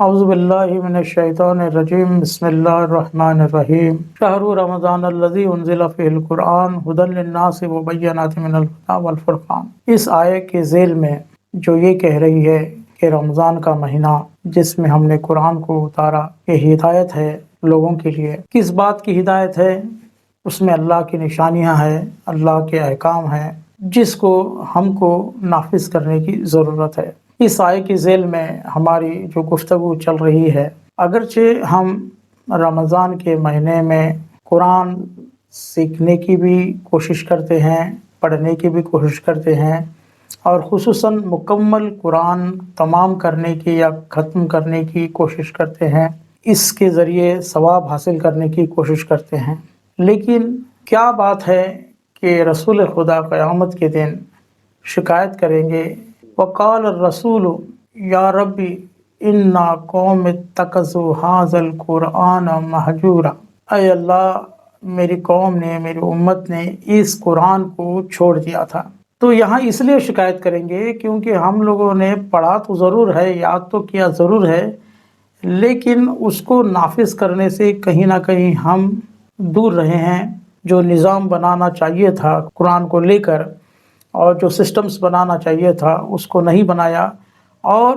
اعوذ باللہ من الشیطان الرجیم بسم اللہ الرحمن الرحیم شہر رمضان الذی انزل فیہ القرآن ھدی للناس وبینات من الہدی والفرقان۔ اس آیت کے ذیل میں جو یہ کہہ رہی ہے کہ رمضان کا مہینہ جس میں ہم نے قرآن کو اتارا، یہ ہدایت ہے لوگوں کے لیے۔ کس بات کی ہدایت ہے؟ اس میں اللہ کی نشانیاں ہیں، اللہ کے احکام ہیں جس کو ہم کو نافذ کرنے کی ضرورت ہے۔ اس آیت کی ذیل میں ہماری جو گفتگو چل رہی ہے، اگرچہ ہم رمضان کے مہینے میں قرآن سیکھنے کی بھی کوشش کرتے ہیں، پڑھنے کی بھی کوشش کرتے ہیں، اور خصوصاً مکمل قرآن تمام کرنے کی یا ختم کرنے کی کوشش کرتے ہیں، اس کے ذریعے ثواب حاصل کرنے کی کوشش کرتے ہیں، لیکن کیا بات ہے کہ رسول خدا قیامت کے دن شکایت کریں گے، وقال الرسول یا ربی انا قوم اتخذوا ھذا القرآن مہجورا۔ اے اللہ، میری قوم نے، میری امت نے اس قرآن کو چھوڑ دیا تھا۔ تو یہاں اس لیے شکایت کریں گے کیونکہ ہم لوگوں نے پڑھا تو ضرور ہے، یاد تو کیا ضرور ہے، لیکن اس کو نافذ کرنے سے کہیں نہ کہیں ہم دور رہے ہیں۔ جو نظام بنانا چاہیے تھا قرآن کو لے کر، اور جو سسٹمز بنانا چاہیے تھا اس کو نہیں بنایا، اور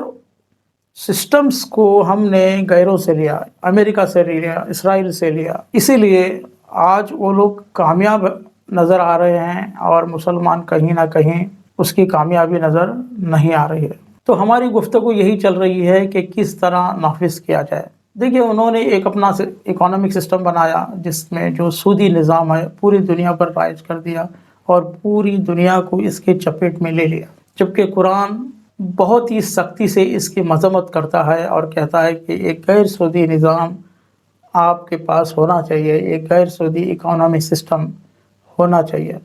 سسٹمز کو ہم نے غیروں سے لیا، امریکہ سے لیا، اسرائیل سے لیا، اسی لیے آج وہ لوگ کامیاب نظر آ رہے ہیں اور مسلمان کہیں نہ کہیں اس کی کامیابی نظر نہیں آ رہی ہے۔ تو ہماری گفتگو یہی چل رہی ہے کہ کس طرح نافذ کیا جائے۔ دیکھیے، انہوں نے ایک اپنا اکنامک سسٹم بنایا جس میں جو سودی نظام ہے پوری دنیا پر رائج کر دیا اور پوری دنیا کو اس کے چپیٹ میں لے لیا، جبکہ قرآن بہت ہی سختی سے اس کی مذمت کرتا ہے اور کہتا ہے کہ ایک غیر سودی نظام آپ کے پاس ہونا چاہیے، ایک غیر سودی اکنامک سسٹم ہونا چاہیے۔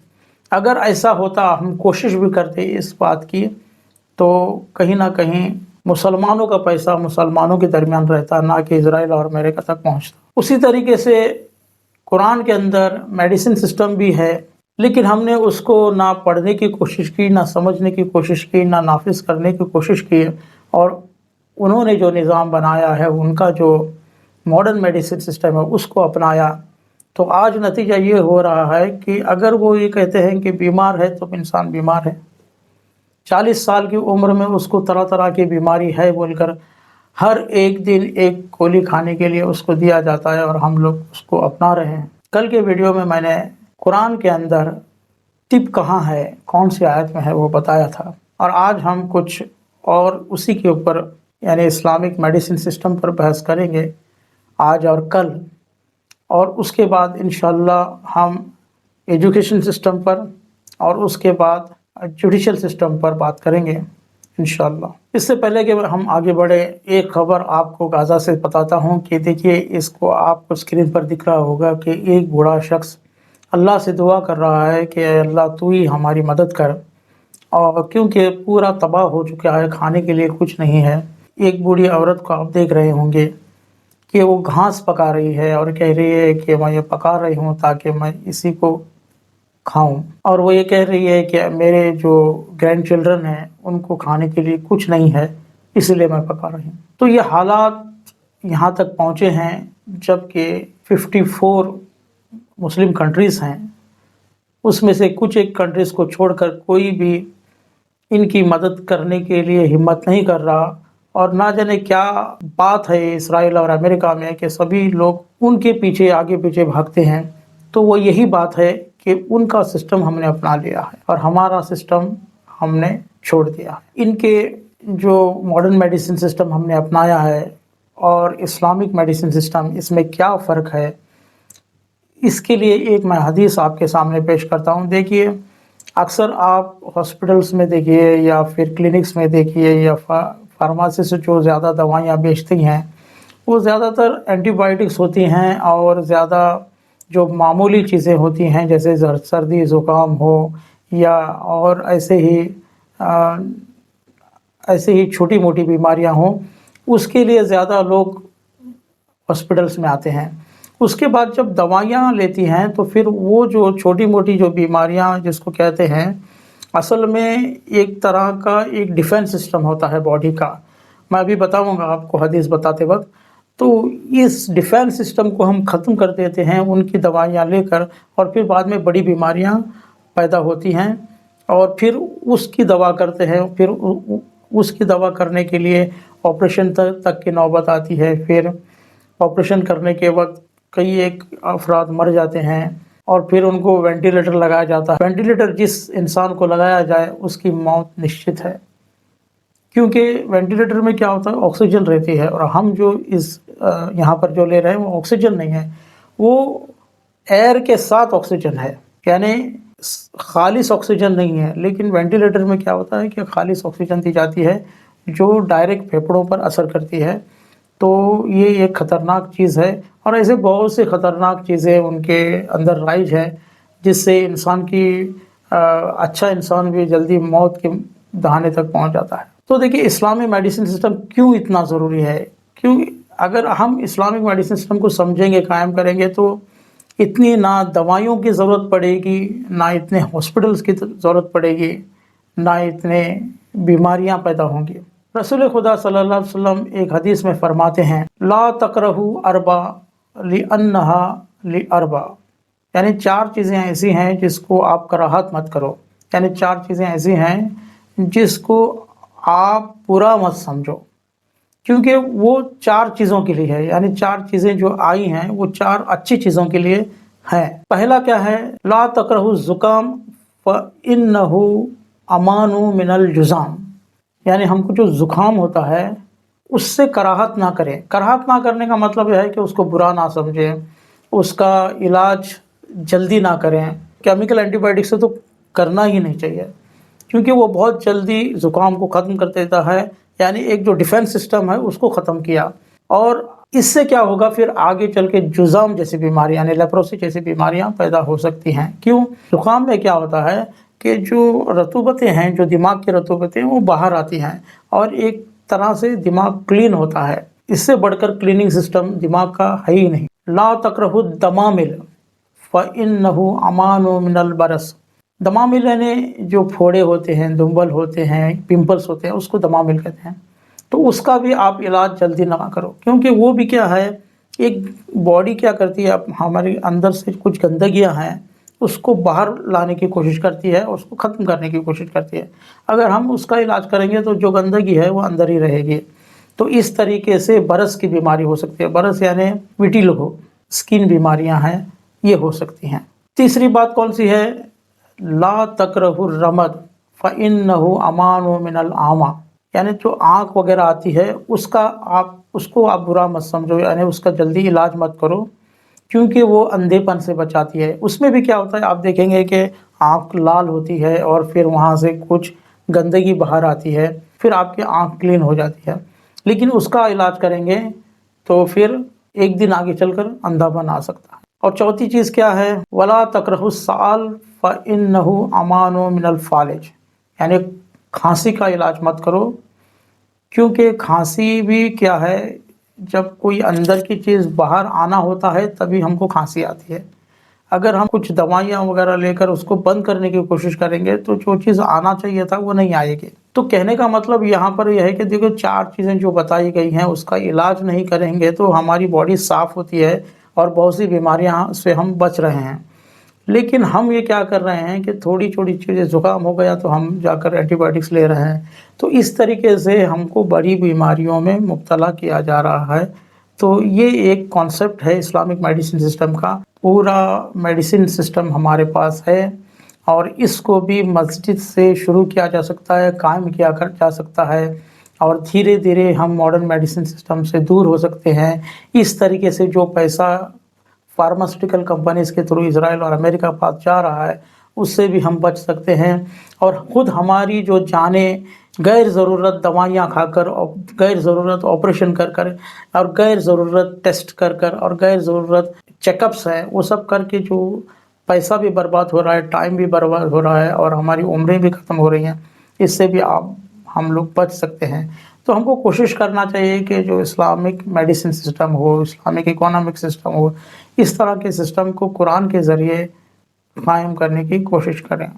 اگر ایسا ہوتا، ہم کوشش بھی کرتے اس بات کی، تو کہیں نہ کہیں مسلمانوں کا پیسہ مسلمانوں کے درمیان رہتا، نہ کہ اسرائیل اور امریکہ تک پہنچتا۔ اسی طریقے سے قرآن کے اندر میڈیسن سسٹم بھی ہے، لیکن ہم نے اس کو نہ پڑھنے کی کوشش کی، نہ سمجھنے کی کوشش کی، نہ نافذ کرنے کی کوشش کی، اور انہوں نے جو نظام بنایا ہے، ان کا جو ماڈرن میڈیسن سسٹم ہے، اس کو اپنایا۔ تو آج نتیجہ یہ ہو رہا ہے کہ اگر وہ یہ کہتے ہیں کہ بیمار ہے تو انسان بیمار ہے، 40 سال کی عمر میں اس کو طرح طرح کی بیماری ہے بول کر ہر ایک دن ایک گولی کھانے کے لیے اس کو دیا جاتا ہے، اور ہم لوگ اس کو اپنا رہے ہیں۔ کل کے ویڈیو میں نے قرآن کے اندر طب کہاں ہے، کون سی آیت میں ہے، وہ بتایا تھا، اور آج ہم کچھ اور اسی کے اوپر یعنی اسلامک میڈیسن سسٹم پر بحث کریں گے آج اور کل، اور اس کے بعد انشاءاللہ ہم ایجوکیشن سسٹم پر اور اس کے بعد جوڈیشل سسٹم پر بات کریں گے انشاءاللہ۔ اس سے پہلے کہ ہم آگے بڑھیں، ایک خبر آپ کو غزہ سے بتاتا ہوں کہ دیکھیے، اس کو آپ کو اسکرین پر دکھ رہا ہوگا کہ ایک بوڑھا شخص اللہ سے دعا کر رہا ہے کہ اے اللہ، تو ہی ہماری مدد کر، اور کیونکہ پورا تباہ ہو چکا ہے، کھانے کے لیے کچھ نہیں ہے۔ ایک بوڑھی عورت کو آپ دیکھ رہے ہوں گے کہ وہ گھاس پکا رہی ہے اور کہہ رہی ہے کہ میں یہ پکا رہی ہوں تاکہ میں اسی کو کھاؤں، اور وہ یہ کہہ رہی ہے کہ میرے جو گرینڈ چلڈرن ہیں ان کو کھانے کے لیے کچھ نہیں ہے، اس لیے میں پکا رہی ہوں۔ تو یہ حالات یہاں تک پہنچے ہیں، جبکہ 54 مسلم کنٹریز ہیں، اس میں سے کچھ ایک کنٹریز کو چھوڑ کر کوئی بھی ان کی مدد کرنے کے لیے ہمت نہیں کر رہا، اور نہ جانے کیا بات ہے اسرائیل اور امریکہ میں کہ سبھی لوگ ان کے پیچھے آگے پیچھے بھاگتے ہیں۔ تو وہ یہی بات ہے کہ ان کا سسٹم ہم نے اپنا لیا ہے اور ہمارا سسٹم ہم نے چھوڑ دیا ہے۔ ان کے جو ماڈرن میڈیسن سسٹم ہم نے اپنایا ہے اور اسلامک میڈیسن سسٹم، اس میں کیا فرق ہے، اس کے لیے ایک میں حدیث آپ کے سامنے پیش کرتا ہوں۔ دیکھیے، اکثر آپ ہاسپٹلس میں دیکھیے یا پھر کلینکس میں دیکھیے یا فارمیسی سے جو زیادہ دوائیاں بیچتی ہیں، وہ زیادہ تر اینٹی بائیوٹکس ہوتی ہیں، اور زیادہ جو معمولی چیزیں ہوتی ہیں جیسے سردی زکام ہو یا اور ایسے ہی چھوٹی موٹی بیماریاں ہوں، اس کے لیے زیادہ لوگ ہاسپٹلس میں آتے ہیں۔ اس کے بعد جب دوائیاں لیتی ہیں تو پھر وہ جو چھوٹی موٹی جو بیماریاں جس کو کہتے ہیں، اصل میں ایک طرح کا ایک ڈیفنس سسٹم ہوتا ہے باڈی کا، मैं अभी बताऊंगा आपको हदीस बताते वक्त। तो इस डिफेंस सिस्टम को हम ख़त्म कर देते हैं उनकी दवाइयाँ लेकर, और फिर बाद में बड़ी बीमारियाँ पैदा होती हैं और फिर उसकी दवा करते हैं। फिर उसकी दवा करने के लिए ऑपरेशन तक की नौबत आती है। फिर ऑपरेशन करने के वक्त कई एक अफराद मर जाते हैं और फिर उनको वेंटिलेटर लगाया जाता है। वेंटिलेटर जिस इंसान को लगाया जाए उसकी मौत निश्चित है, क्योंकि वेंटिलेटर में क्या होता है, ऑक्सीजन रहती है, और हम जो इस यहाँ पर जो ले रहे हैं वो ऑक्सीजन नहीं है, वो एयर के साथ ऑक्सीजन है, यानी खालिस ऑक्सीजन नहीं है। लेकिन वेंटिलेटर में क्या होता है कि खालिस ऑक्सीजन दी जाती है जो डायरेक्ट फेफड़ों पर असर करती है। तो ये एक ख़तरनाक चीज़ है, और ऐसे बहुत से ख़तरनाक चीज़ें उनके अंदर राइज है जिससे इंसान की अच्छा इंसान भी जल्दी मौत के दहाने तक पहुंच जाता है। तो देखिए, इस्लामिक मेडिसिन सिस्टम क्यों इतना ज़रूरी है? क्यों अगर हम इस्लामिक मेडिसिन सिस्टम को समझेंगे, कायम करेंगे, तो इतनी ना दवाइयों की ज़रूरत पड़ेगी, ना इतने हॉस्पिटल्स की ज़रूरत पड़ेगी, ना इतने बीमारियां पैदा होंगी। रसूल खुदा सल्लल्लाहु अलैहि वसल्लम एक हदीस में फरमाते हैं, ला तकरहू अरबा लिअन्नहा लिअरबा, यानी 4 चीज़ें ऐसी हैं जिसको आप कराहत मत करो, यानी 4 चीज़ें ऐसी हैं जिसको आप बुरा मत समझो, क्योंकि वो 4 चीज़ों के लिए है। यानी 4 चीज़ें जो आई हैं वो 4 अच्छी चीज़ों के लिए हैं। पहला क्या है? ला तकरहू ज़ुकाम फ़इन्नहु अमानु मिनल जुज़ाम, यानी हमको जो ज़ुकाम होता है उससे कराहत ना करें। कराहत ना करने का मतलब यह है कि उसको बुरा ना समझें, उसका इलाज जल्दी ना करें। केमिकल एंटीबायोटिक से तो करना ही नहीं चाहिए, क्योंकि वो बहुत जल्दी ज़ुकाम को ख़त्म कर देता है, यानी एक जो डिफेंस सिस्टम है उसको ख़त्म किया। और इससे क्या होगा, फिर आगे चल के जुज़ाम जैसी बीमारियाँ यानी लेप्रोसी जैसी बीमारियाँ पैदा हो सकती हैं। क्यों? ज़ुकाम में क्या होता है कि जो रतूबतें हैं, जो दिमाग की रतूबतें वो बाहर आती हैं और एक तरह से दिमाग क्लीन होता है। इससे बढ़कर क्लीनिंग सिस्टम दिमाग का है ही नहीं। ला तकरहु दमामिल फ़इन्नहु अमानु मिनल बरस, दमामिल यानी जो फोड़े होते हैं, दुम्बल होते हैं, पिंपल्स होते हैं, उसको दमामिल कहते हैं। तो उसका भी आप इलाज जल्दी ना करो, क्योंकि वो भी क्या है, एक बॉडी क्या करती है, हमारे अंदर से कुछ गंदगियां हैं उसको बाहर लाने की कोशिश करती है, उसको ख़त्म करने की कोशिश करती है। अगर हम उसका इलाज करेंगे तो जो गंदगी है वो अंदर ही रहेगी। तो इस तरीके से बरस की बीमारी हो सकती है। बरस यानी विटिलिगो, स्किन बीमारियां हैं, ये हो सकती हैं। तीसरी बात कौन सी है? ला तकरहु रमद फ़इन्नहु अमानु मिनल आमा, यानी जो आँख वगैरह आती है उसको आप बुरा मत समझो, यानी उसका जल्दी इलाज मत करो, क्योंकि वो अंधेपन से बचाती है। उसमें भी क्या होता है, आप देखेंगे कि आँख लाल होती है और फिर वहाँ से कुछ गंदगी बाहर आती है, फिर आपकी आँख क्लीन हो जाती है। लेकिन उसका इलाज करेंगे तो फिर एक दिन आगे चलकर अंधापन आ सकता है। और चौथी चीज़ क्या है? वला तकरहु साल फ़इन्नहु अमानु मिनल फालिज, यानी खांसी का इलाज मत करो, क्योंकि खांसी भी क्या है, जब कोई अंदर की चीज़ बाहर आना होता है तभी हमको खांसी आती है। अगर हम कुछ दवाइयाँ वगैरह लेकर उसको बंद करने की कोशिश करेंगे तो जो चीज़ आना चाहिए था वो नहीं आएगी। तो कहने का मतलब यहाँ पर यह है कि देखो, 4 चीज़ें जो बताई गई हैं उसका इलाज नहीं करेंगे तो हमारी बॉडी साफ़ होती है और बहुत सी बीमारियाँ से हम बच रहे हैं। लेकिन हम ये क्या कर रहे हैं कि थोड़ी छोटी चीज़ें, ज़ुकाम हो गया तो हम जाकर एंटीबायोटिक्स ले रहे हैं। तो इस तरीके से हमको बड़ी बीमारियों में मुब्तला किया जा रहा है। तो ये एक कॉन्सेप्ट है इस्लामिक मेडिसिन सिस्टम का। पूरा मेडिसिन सिस्टम हमारे पास है और इसको भी मस्जिद से शुरू किया जा सकता है, कायम किया जा सकता है, और धीरे धीरे हम मॉडर्न मेडिसिन सिस्टम से दूर हो सकते हैं। इस तरीके से जो पैसा फार्मास्यूटिकल कंपनीज़ के थ्रू इजराइल और अमेरिका पास जा रहा है उससे भी हम बच सकते हैं, और ख़ुद हमारी जो जानें गैर ज़रूरत दवाइयाँ खाकर और गैर ज़रूरत ऑपरेशन कर कर और गैर ज़रूरत टेस्ट कर कर और गैर ज़रूरत चेकअप्स है वो सब करके जो पैसा भी बर्बाद हो रहा है, टाइम भी बर्बाद हो रहा है और हमारी उम्रें भी ख़त्म हो रही हैं, इससे भी हम लोग बच सकते हैं। तो हमको कोशिश करना चाहिए कि जो इस्लामिक मेडिसिन सिस्टम हो, इस्लामिक इकोनॉमिक सिस्टम हो, इस तरह के सिस्टम को कुरान के ज़रिए कायम करने की कोशिश करें।